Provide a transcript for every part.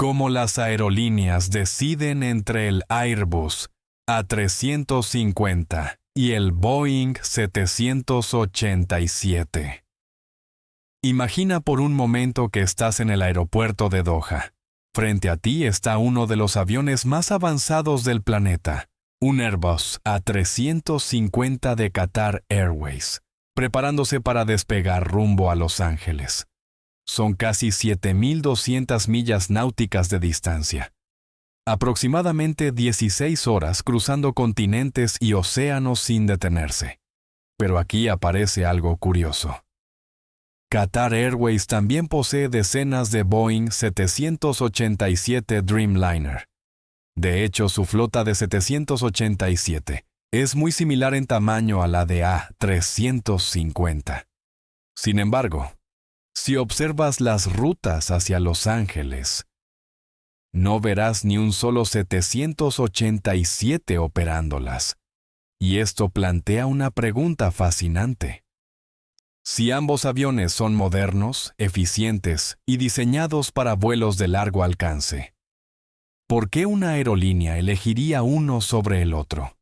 cómo las aerolíneas deciden entre el Airbus A350 y el Boeing 787. Imagina por un momento que estás en el aeropuerto de Doha. Frente a ti está uno de los aviones más avanzados del planeta, un Airbus A350 de Qatar Airways, preparándose para despegar rumbo a Los Ángeles. Son casi 7.200 millas náuticas de distancia. Aproximadamente 16 horas cruzando continentes y océanos sin detenerse. Pero aquí aparece algo curioso. Qatar Airways también posee decenas de Boeing 787 Dreamliner. De hecho, su flota de 787 es muy similar en tamaño a la de A350. Sin embargo, si observas las rutas hacia Los Ángeles, no verás ni un solo 787 operándolas. Y esto plantea una pregunta fascinante. Si ambos aviones son modernos, eficientes y diseñados para vuelos de largo alcance, ¿por qué una aerolínea elegiría uno sobre el otro?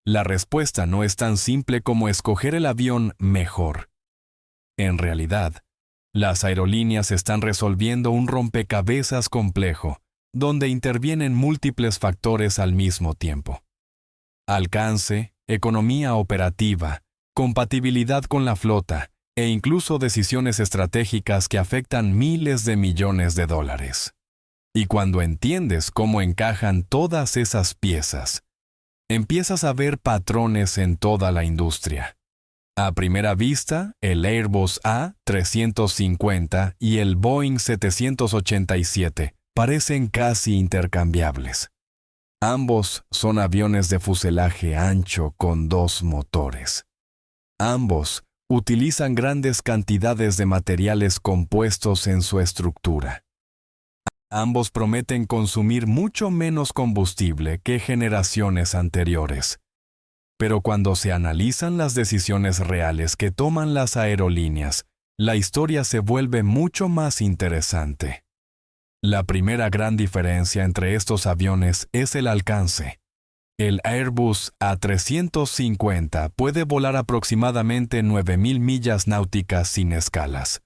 La respuesta no es tan simple como escoger el avión mejor. En realidad, las aerolíneas están resolviendo un rompecabezas complejo, donde intervienen múltiples factores al mismo tiempo. Alcance, economía operativa, compatibilidad con la flota e incluso decisiones estratégicas que afectan miles de millones de dólares. Y cuando entiendes cómo encajan todas esas piezas, empiezas a ver patrones en toda la industria. A primera vista, el Airbus A350 y el Boeing 787 parecen casi intercambiables. Ambos son aviones de fuselaje ancho con 2 motores. Ambos utilizan grandes cantidades de materiales compuestos en su estructura. Ambos prometen consumir mucho menos combustible que generaciones anteriores. Pero cuando se analizan las decisiones reales que toman las aerolíneas, la historia se vuelve mucho más interesante. La primera gran diferencia entre estos aviones es el alcance. El Airbus A350 puede volar aproximadamente 9.000 millas náuticas sin escalas.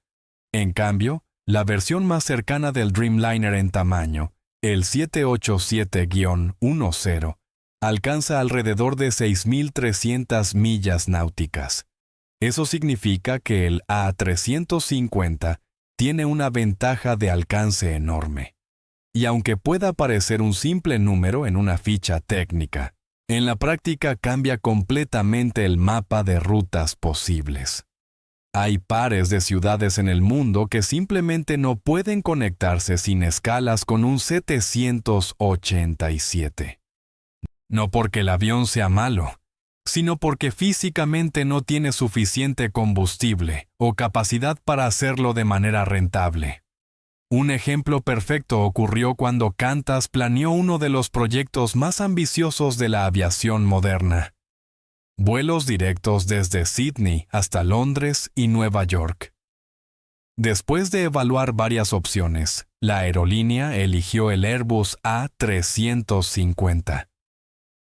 En cambio, la versión más cercana del Dreamliner en tamaño, el 787-10, alcanza alrededor de 6.300 millas náuticas. Eso significa que el A350 tiene una ventaja de alcance enorme. Y aunque pueda parecer un simple número en una ficha técnica, en la práctica cambia completamente el mapa de rutas posibles. Hay pares de ciudades en el mundo que simplemente no pueden conectarse sin escalas con un 787. No porque el avión sea malo, sino porque físicamente no tiene suficiente combustible o capacidad para hacerlo de manera rentable. Un ejemplo perfecto ocurrió cuando Qantas planeó uno de los proyectos más ambiciosos de la aviación moderna. Vuelos directos desde Sydney hasta Londres y Nueva York. Después de evaluar varias opciones, la aerolínea eligió el Airbus A350.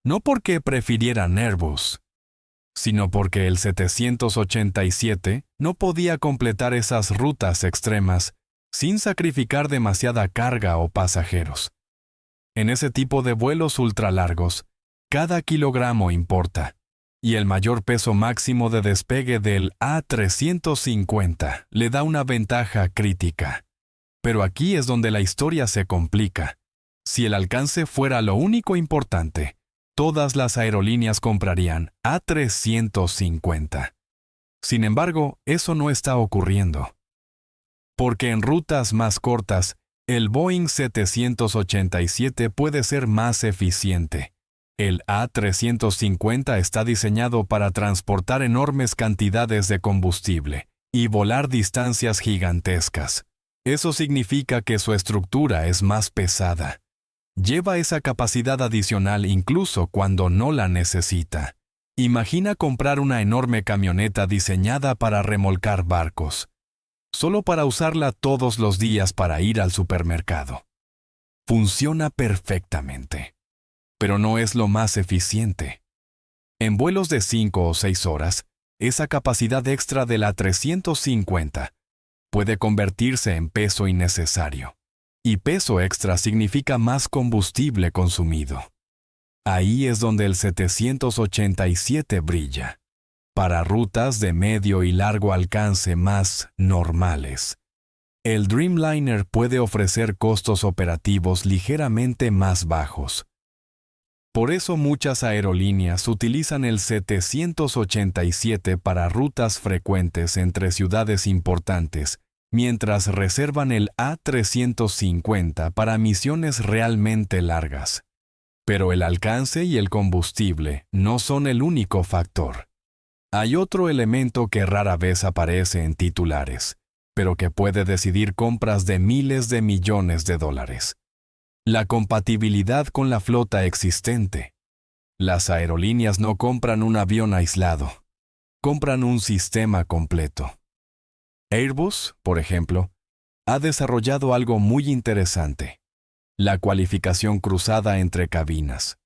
No porque prefirieran Airbus, sino porque el 787 no podía completar esas rutas extremas sin sacrificar demasiada carga o pasajeros. En ese tipo de vuelos ultralargos, cada kilogramo importa, y el mayor peso máximo de despegue del A350 le da una ventaja crítica. Pero aquí es donde la historia se complica. Si el alcance fuera lo único importante, todas las aerolíneas comprarían A350. Sin embargo, eso no está ocurriendo. Porque en rutas más cortas, el Boeing 787 puede ser más eficiente. El A350 está diseñado para transportar enormes cantidades de combustible y volar distancias gigantescas. Eso significa que su estructura es más pesada. Lleva esa capacidad adicional incluso cuando no la necesita. Imagina comprar una enorme camioneta diseñada para remolcar barcos, solo para usarla todos los días para ir al supermercado. Funciona perfectamente, pero no es lo más eficiente. En vuelos de 5 o 6 horas, esa capacidad extra del A350 puede convertirse en peso innecesario. Y peso extra significa más combustible consumido. Ahí es donde el 787 brilla, para rutas de medio y largo alcance más normales. El Dreamliner puede ofrecer costos operativos ligeramente más bajos. Por eso muchas aerolíneas utilizan el 787 para rutas frecuentes entre ciudades importantes, mientras reservan el A350 para misiones realmente largas. Pero el alcance y el combustible no son el único factor. Hay otro elemento que rara vez aparece en titulares, pero que puede decidir compras de miles de millones de dólares. La compatibilidad con la flota existente. Las aerolíneas no compran un avión aislado, compran un sistema completo. Airbus, por ejemplo, ha desarrollado algo muy interesante: la cualificación cruzada entre cabinas.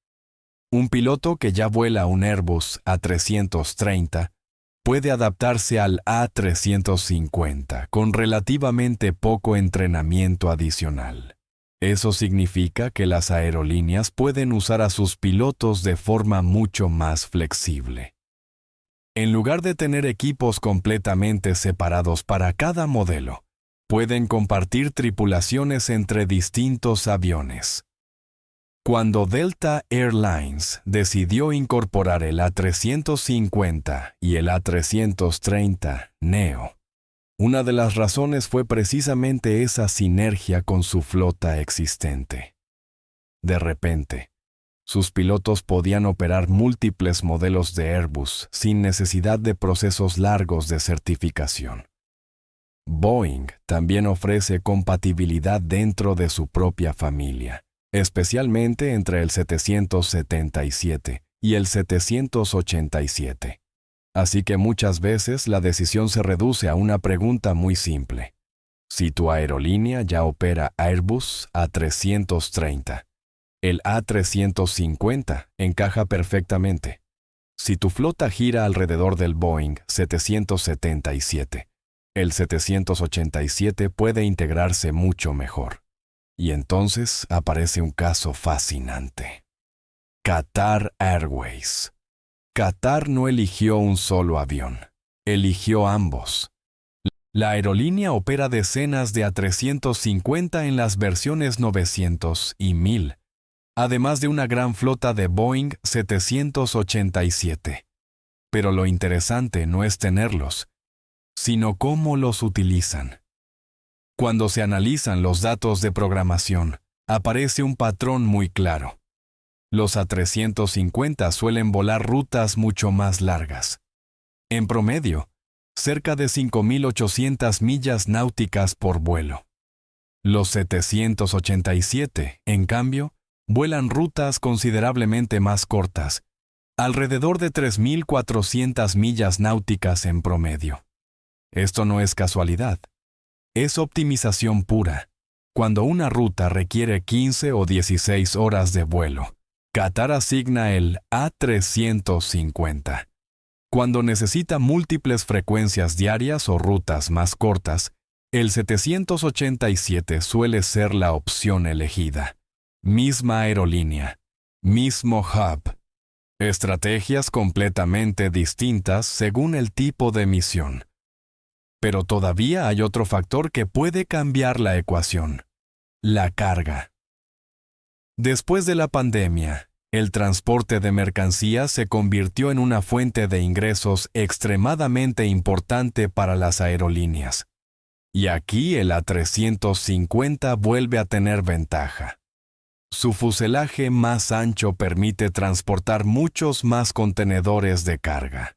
Un piloto que ya vuela un Airbus A330 puede adaptarse al A350 con relativamente poco entrenamiento adicional. Eso significa que las aerolíneas pueden usar a sus pilotos de forma mucho más flexible. En lugar de tener equipos completamente separados para cada modelo, pueden compartir tripulaciones entre distintos aviones. Cuando Delta Air Lines decidió incorporar el A350 y el A330neo, una de las razones fue precisamente esa sinergia con su flota existente. De repente, sus pilotos podían operar múltiples modelos de Airbus sin necesidad de procesos largos de certificación. Boeing también ofrece compatibilidad dentro de su propia familia, especialmente entre el 777 y el 787. Así que muchas veces la decisión se reduce a una pregunta muy simple. Si tu aerolínea ya opera Airbus A330, el A350 encaja perfectamente. Si tu flota gira alrededor del Boeing 777, el 787 puede integrarse mucho mejor. Y entonces aparece un caso fascinante. Qatar Airways. Qatar no eligió un solo avión, eligió ambos. La aerolínea opera decenas de A350 en las versiones 900 y 1000, además de una gran flota de Boeing 787. Pero lo interesante no es tenerlos, sino cómo los utilizan. Cuando se analizan los datos de programación, aparece un patrón muy claro. Los A350 suelen volar rutas mucho más largas. En promedio, cerca de 5.800 millas náuticas por vuelo. Los 787, en cambio, vuelan rutas considerablemente más cortas, alrededor de 3.400 millas náuticas en promedio. Esto no es casualidad. Es optimización pura. Cuando una ruta requiere 15 o 16 horas de vuelo, Qatar asigna el A350. Cuando necesita múltiples frecuencias diarias o rutas más cortas, el 787 suele ser la opción elegida. Misma aerolínea, mismo hub. Estrategias completamente distintas según el tipo de misión. Pero todavía hay otro factor que puede cambiar la ecuación: la carga. Después de la pandemia, el transporte de mercancías se convirtió en una fuente de ingresos extremadamente importante para las aerolíneas. Y aquí el A350 vuelve a tener ventaja. Su fuselaje más ancho permite transportar muchos más contenedores de carga.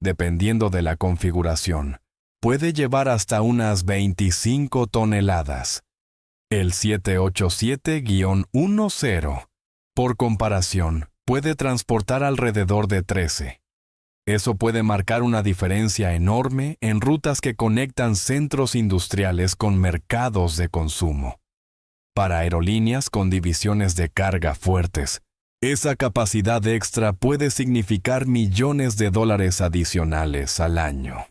Dependiendo de la configuración, puede llevar hasta unas 25 toneladas. El 787-10, por comparación, puede transportar alrededor de 13. Eso puede marcar una diferencia enorme en rutas que conectan centros industriales con mercados de consumo. Para aerolíneas con divisiones de carga fuertes, esa capacidad extra puede significar millones de dólares adicionales al año.